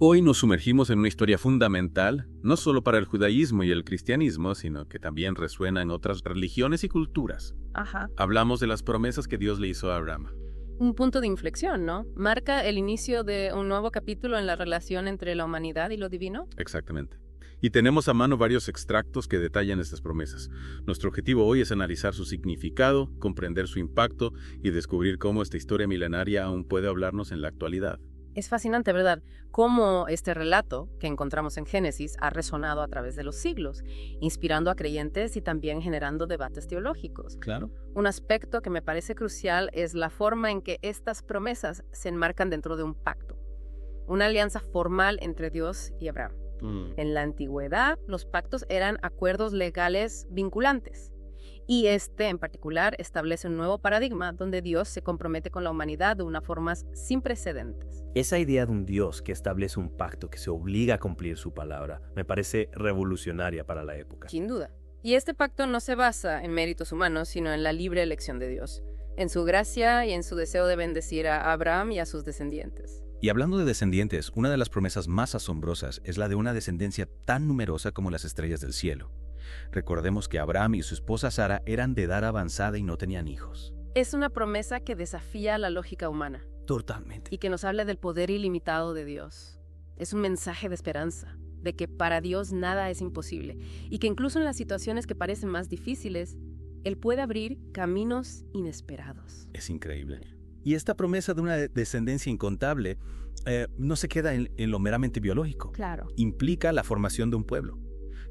Hoy nos sumergimos en una historia fundamental, no solo para el judaísmo y el cristianismo, sino que también resuena en otras religiones y culturas. Ajá. Hablamos de las promesas que Dios le hizo a Abraham. Un punto de inflexión, ¿no? Marca el inicio de un nuevo capítulo en la relación entre la humanidad y lo divino. Exactamente. Y tenemos a mano varios extractos que detallan estas promesas. Nuestro objetivo hoy es analizar su significado, comprender su impacto y descubrir cómo esta historia milenaria aún puede hablarnos en la actualidad. Es fascinante, ¿verdad? Cómo este relato que encontramos en Génesis ha resonado a través de los siglos, inspirando a creyentes y también generando debates teológicos. Claro. Un aspecto que me parece crucial es la forma en que estas promesas se enmarcan dentro de un pacto, una alianza formal entre Dios y Abraham. En la antigüedad, los pactos eran acuerdos legales vinculantes. Y este, en particular, establece un nuevo paradigma donde Dios se compromete con la humanidad de una forma sin precedentes. Esa idea de un Dios que establece un pacto que se obliga a cumplir su palabra me parece revolucionaria para la época. Sin duda. Y este pacto no se basa en méritos humanos, sino en la libre elección de Dios, en su gracia y en su deseo de bendecir a Abraham y a sus descendientes. Y hablando de descendientes, una de las promesas más asombrosas es la de una descendencia tan numerosa como las estrellas del cielo. Recordemos que Abraham y su esposa Sara eran de edad avanzada y no tenían hijos. Es una promesa que desafía la lógica humana Totalmente. y que nos habla del poder ilimitado de Dios. Es un mensaje de esperanza, de que para Dios nada es imposible y que incluso en las situaciones que parecen más difíciles, Él puede abrir caminos inesperados. Es increíble. Y esta promesa de una descendencia incontable no se queda en lo meramente biológico. Claro. Implica la formación de un pueblo,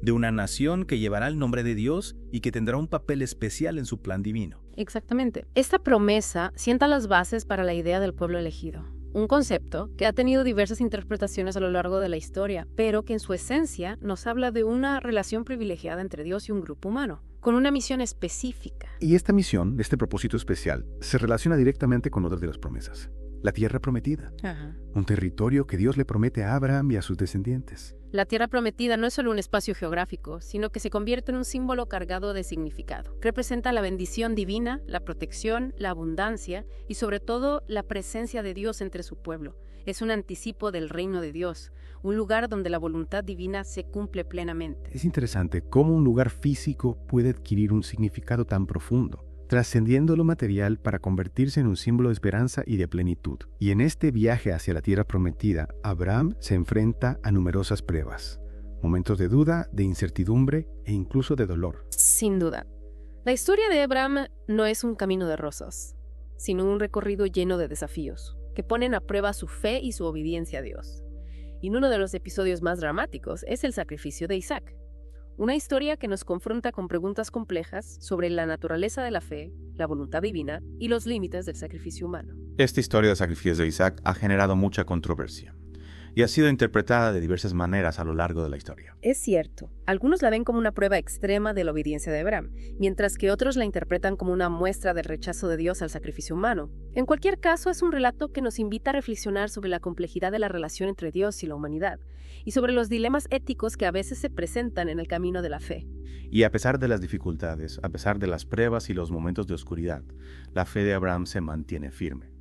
de una nación que llevará el nombre de Dios y que tendrá un papel especial en su plan divino. Exactamente. Esta promesa sienta las bases para la idea del pueblo elegido. Un concepto que ha tenido diversas interpretaciones a lo largo de la historia, pero que en su esencia nos habla de una relación privilegiada entre Dios y un grupo humano, con una misión específica. Y esta misión, este propósito especial, se relaciona directamente con otra de las promesas. La tierra prometida. Ajá. Un territorio que Dios le promete a Abraham y a sus descendientes. La tierra prometida no es solo un espacio geográfico, sino que se convierte en un símbolo cargado de significado. Representa la bendición divina, la protección, la abundancia y sobre todo la presencia de Dios entre su pueblo. Es un anticipo del reino de Dios, un lugar donde la voluntad divina se cumple plenamente. Es interesante cómo un lugar físico puede adquirir un significado tan profundo, trascendiendo lo material para convertirse en un símbolo de esperanza y de plenitud. Y en este viaje hacia la tierra prometida, Abraham se enfrenta a numerosas pruebas, momentos de duda, de incertidumbre e incluso de dolor. Sin duda. La historia de Abraham no es un camino de rosas, sino un recorrido lleno de desafíos, que ponen a prueba su fe y su obediencia a Dios. Y uno de los episodios más dramáticos es el sacrificio de Isaac. Una historia que nos confronta con preguntas complejas sobre la naturaleza de la fe, la voluntad divina y los límites del sacrificio humano. Esta historia de sacrificios de Isaac ha generado mucha controversia y ha sido interpretada de diversas maneras a lo largo de la historia. Es cierto, algunos la ven como una prueba extrema de la obediencia de Abraham, mientras que otros la interpretan como una muestra del rechazo de Dios al sacrificio humano. En cualquier caso, es un relato que nos invita a reflexionar sobre la complejidad de la relación entre Dios y la humanidad, y sobre los dilemas éticos que a veces se presentan en el camino de la fe. Y a pesar de las dificultades, a pesar de las pruebas y los momentos de oscuridad, la fe de Abraham se mantiene firme.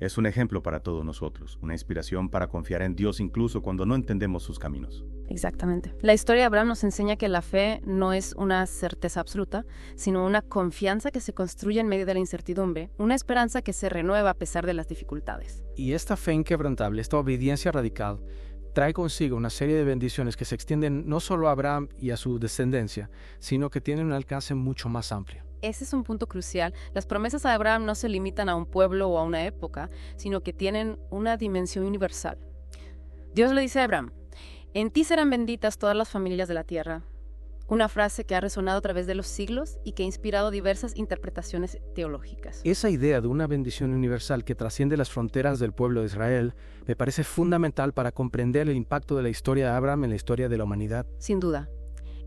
Es un ejemplo para todos nosotros, una inspiración para confiar en Dios incluso cuando no entendemos sus caminos. Exactamente. La historia de Abraham nos enseña que la fe no es una certeza absoluta, sino una confianza que se construye en medio de la incertidumbre, una esperanza que se renueva a pesar de las dificultades. Y esta fe inquebrantable, esta obediencia radical, trae consigo una serie de bendiciones que se extienden no solo a Abraham y a su descendencia, sino que tienen un alcance mucho más amplio. Ese es un punto crucial. Las promesas de Abraham no se limitan a un pueblo o a una época, sino que tienen una dimensión universal. Dios le dice a Abraham: en ti serán benditas todas las familias de la tierra. Una frase que ha resonado a través de los siglos y que ha inspirado diversas interpretaciones teológicas. Esa idea de una bendición universal que trasciende las fronteras del pueblo de Israel me parece fundamental para comprender el impacto de la historia de Abraham en la historia de la humanidad. Sin duda.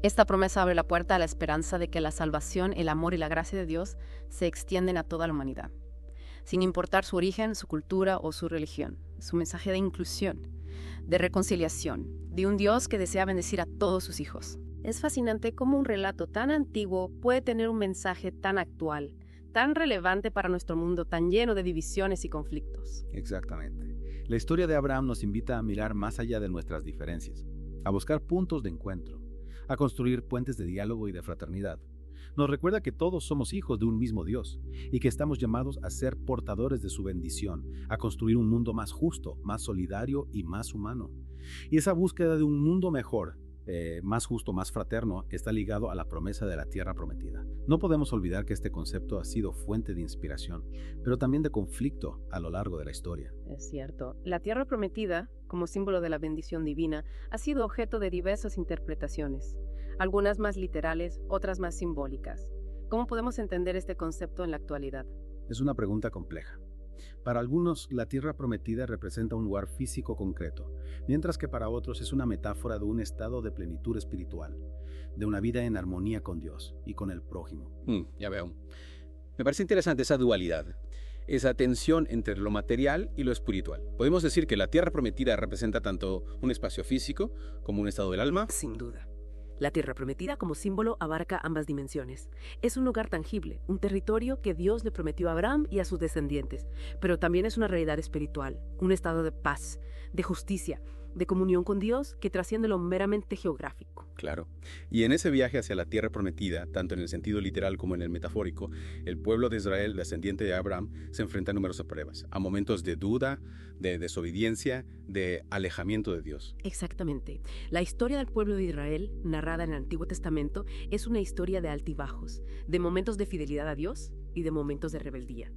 Esta promesa abre la puerta a la esperanza de que la salvación, el amor y la gracia de Dios se extienden a toda la humanidad, sin importar su origen, su cultura o su religión. Su mensaje de inclusión, de reconciliación, de un Dios que desea bendecir a todos sus hijos. Es fascinante cómo un relato tan antiguo puede tener un mensaje tan actual, tan relevante para nuestro mundo tan lleno de divisiones y conflictos. Exactamente. La historia de Abraham nos invita a mirar más allá de nuestras diferencias, a buscar puntos de encuentro, a construir puentes de diálogo y de fraternidad. Nos recuerda que todos somos hijos de un mismo Dios y que estamos llamados a ser portadores de su bendición, a construir un mundo más justo, más solidario y más humano. Y esa búsqueda de un mundo mejor, más justo, más fraterno, está ligado a la promesa de la tierra prometida. No podemos olvidar que este concepto ha sido fuente de inspiración, pero también de conflicto a lo largo de la historia. Es cierto. La tierra prometida, como símbolo de la bendición divina, ha sido objeto de diversas interpretaciones, algunas más literales, otras más simbólicas. ¿Cómo podemos entender este concepto en la actualidad? Es una pregunta compleja. Para algunos, la tierra prometida representa un lugar físico concreto, mientras que para otros es una metáfora de un estado de plenitud espiritual, de una vida en armonía con Dios y con el prójimo. Ya veo. Me parece interesante esa dualidad, esa tensión entre lo material y lo espiritual. Podemos decir que la tierra prometida representa tanto un espacio físico como un estado del alma. Sin duda. La tierra prometida como símbolo abarca ambas dimensiones. Es un lugar tangible, un territorio que Dios le prometió a Abraham y a sus descendientes, pero también es una realidad espiritual, un estado de paz, de justicia, de comunión con Dios que trasciende lo meramente geográfico. Claro. Y en ese viaje hacia la tierra prometida, tanto en el sentido literal como en el metafórico, el pueblo de Israel, descendiente de Abraham, se enfrenta a numerosas pruebas, a momentos de duda, de desobediencia, de alejamiento de Dios. Exactamente. La historia del pueblo de Israel, narrada en el Antiguo Testamento, es una historia de altibajos, de momentos de fidelidad a Dios y de momentos de rebeldía.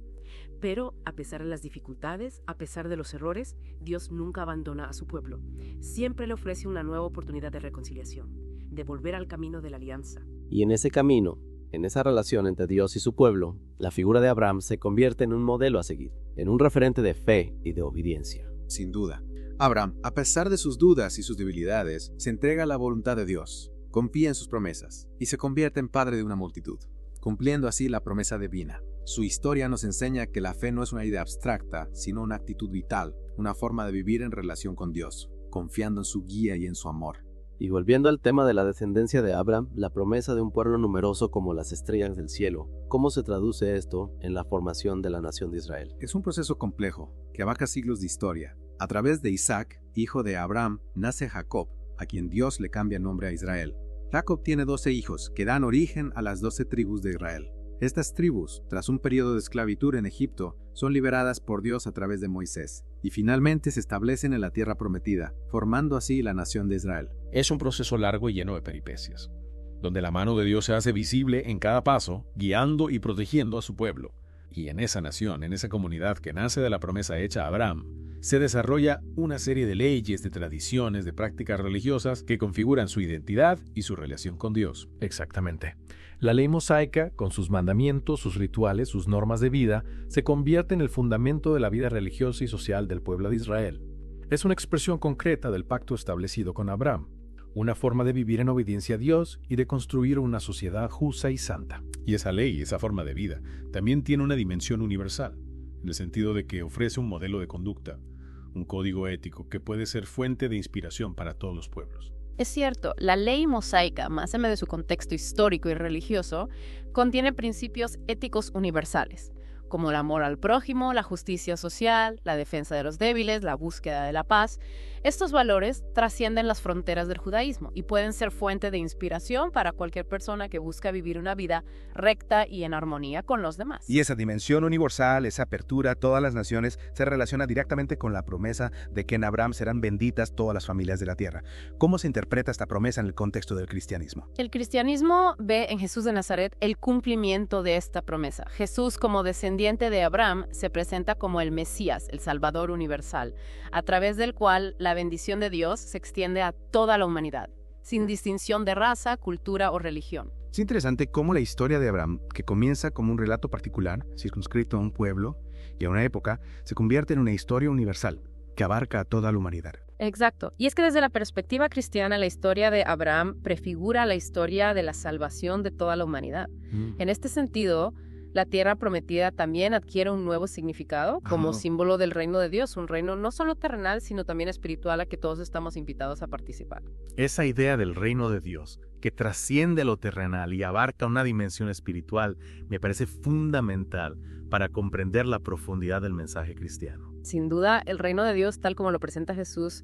Pero, a pesar de las dificultades, a pesar de los errores, Dios nunca abandona a su pueblo. Siempre le ofrece una nueva oportunidad de reconciliación, de volver al camino de la alianza. Y en ese camino, en esa relación entre Dios y su pueblo, la figura de Abraham se convierte en un modelo a seguir, en un referente de fe y de obediencia. Sin duda. Abraham, a pesar de sus dudas y sus debilidades, se entrega a la voluntad de Dios, confía en sus promesas y se convierte en padre de una multitud, cumpliendo así la promesa divina. Su historia nos enseña que la fe no es una idea abstracta, sino una actitud vital, una forma de vivir en relación con Dios, confiando en su guía y en su amor. Y volviendo al tema de la descendencia de Abraham, la promesa de un pueblo numeroso como las estrellas del cielo, ¿cómo se traduce esto en la formación de la nación de Israel? Es un proceso complejo, que abarca siglos de historia. A través de Isaac, hijo de Abraham, nace Jacob, a quien Dios le cambia el nombre a Israel. Jacob tiene 12 hijos, que dan origen a las 12 tribus de Israel. Estas tribus, tras un periodo de esclavitud en Egipto, son liberadas por Dios a través de Moisés, y finalmente se establecen en la tierra prometida, formando así la nación de Israel. Es un proceso largo y lleno de peripecias, donde la mano de Dios se hace visible en cada paso, guiando y protegiendo a su pueblo. Y en esa nación, en esa comunidad que nace de la promesa hecha a Abraham, se desarrolla una serie de leyes, de tradiciones, de prácticas religiosas que configuran su identidad y su relación con Dios. Exactamente. La ley mosaica, con sus mandamientos, sus rituales, sus normas de vida, se convierte en el fundamento de la vida religiosa y social del pueblo de Israel. Es una expresión concreta del pacto establecido con Abraham, una forma de vivir en obediencia a Dios y de construir una sociedad justa y santa. Y esa ley, esa forma de vida, también tiene una dimensión universal, en el sentido de que ofrece un modelo de conducta, un código ético que puede ser fuente de inspiración para todos los pueblos. Es cierto, la ley mosaica, más allá de su contexto histórico y religioso, contiene principios éticos universales, como el amor al prójimo, la justicia social, la defensa de los débiles, la búsqueda de la paz. Estos valores trascienden las fronteras del judaísmo y pueden ser fuente de inspiración para cualquier persona que busca vivir una vida recta y en armonía con los demás. Y esa dimensión universal, esa apertura a todas las naciones, se relaciona directamente con la promesa de que en Abraham serán benditas todas las familias de la tierra. ¿Cómo se interpreta esta promesa en el contexto del cristianismo? El cristianismo ve en Jesús de Nazaret el cumplimiento de esta promesa. Jesús, como descendiente de Abraham, se presenta como el Mesías, el Salvador universal, a través del cual la bendición de Dios se extiende a toda la humanidad, sin distinción de raza, cultura o religión. Es interesante cómo la historia de Abraham, que comienza como un relato particular, circunscrito a un pueblo y a una época, se convierte en una historia universal, que abarca a toda la humanidad. Exacto. Y es que desde la perspectiva cristiana, la historia de Abraham prefigura la historia de la salvación de toda la humanidad. En este sentido, la tierra prometida también adquiere un nuevo significado como símbolo del reino de Dios, un reino no solo terrenal, sino también espiritual a que todos estamos invitados a participar. Esa idea del reino de Dios que trasciende lo terrenal y abarca una dimensión espiritual, me parece fundamental para comprender la profundidad del mensaje cristiano. Sin duda, el reino de Dios, tal como lo presenta Jesús,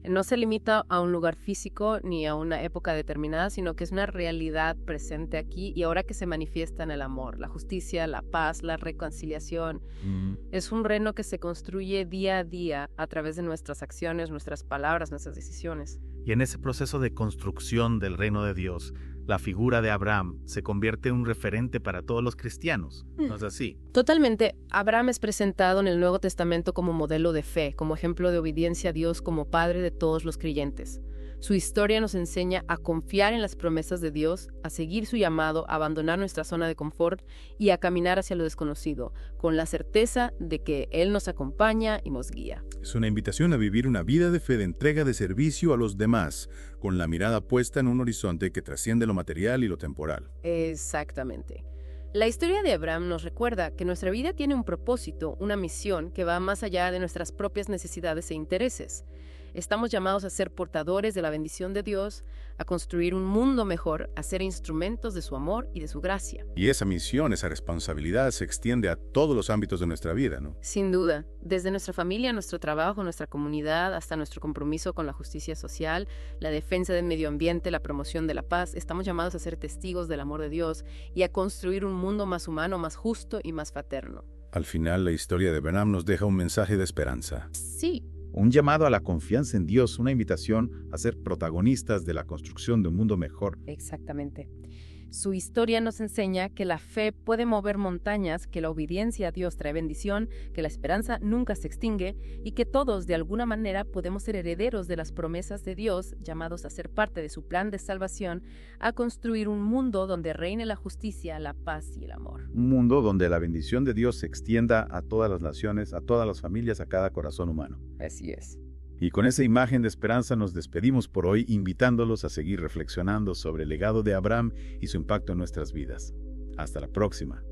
no se limita a un lugar físico ni a una época determinada, sino que es una realidad presente aquí y ahora que se manifiesta en el amor, la justicia, la paz, la reconciliación. Es un reino que se construye día a día a través de nuestras acciones, nuestras palabras, nuestras decisiones. Y en ese proceso de construcción del reino de Dios, la figura de Abraham se convierte en un referente para todos los cristianos. ¿No es así? Totalmente. Abraham es presentado en el Nuevo Testamento como modelo de fe, como ejemplo de obediencia a Dios, como padre de todos los creyentes. Su historia nos enseña a confiar en las promesas de Dios, a seguir su llamado, a abandonar nuestra zona de confort y a caminar hacia lo desconocido, con la certeza de que Él nos acompaña y nos guía. Es una invitación a vivir una vida de fe, de entrega, de servicio a los demás, con la mirada puesta en un horizonte que trasciende lo material y lo temporal. Exactamente. La historia de Abraham nos recuerda que nuestra vida tiene un propósito, una misión que va más allá de nuestras propias necesidades e intereses. Estamos llamados a ser portadores de la bendición de Dios, a construir un mundo mejor, a ser instrumentos de su amor y de su gracia. Y esa misión, esa responsabilidad se extiende a todos los ámbitos de nuestra vida, ¿no? Sin duda, desde nuestra familia, nuestro trabajo, nuestra comunidad, hasta nuestro compromiso con la justicia social, la defensa del medio ambiente, la promoción de la paz, estamos llamados a ser testigos del amor de Dios y a construir un mundo más humano, más justo y más fraterno. Al final, la historia de Abraham nos deja un mensaje de esperanza. Sí. Un llamado a la confianza en Dios, una invitación a ser protagonistas de la construcción de un mundo mejor. Exactamente. Su historia nos enseña que la fe puede mover montañas, que la obediencia a Dios trae bendición, que la esperanza nunca se extingue y que todos, de alguna manera, podemos ser herederos de las promesas de Dios, llamados a ser parte de su plan de salvación, a construir un mundo donde reine la justicia, la paz y el amor. Un mundo donde la bendición de Dios se extienda a todas las naciones, a todas las familias, a cada corazón humano. Así es. Y con esa imagen de esperanza nos despedimos por hoy, invitándolos a seguir reflexionando sobre el legado de Abraham y su impacto en nuestras vidas. Hasta la próxima.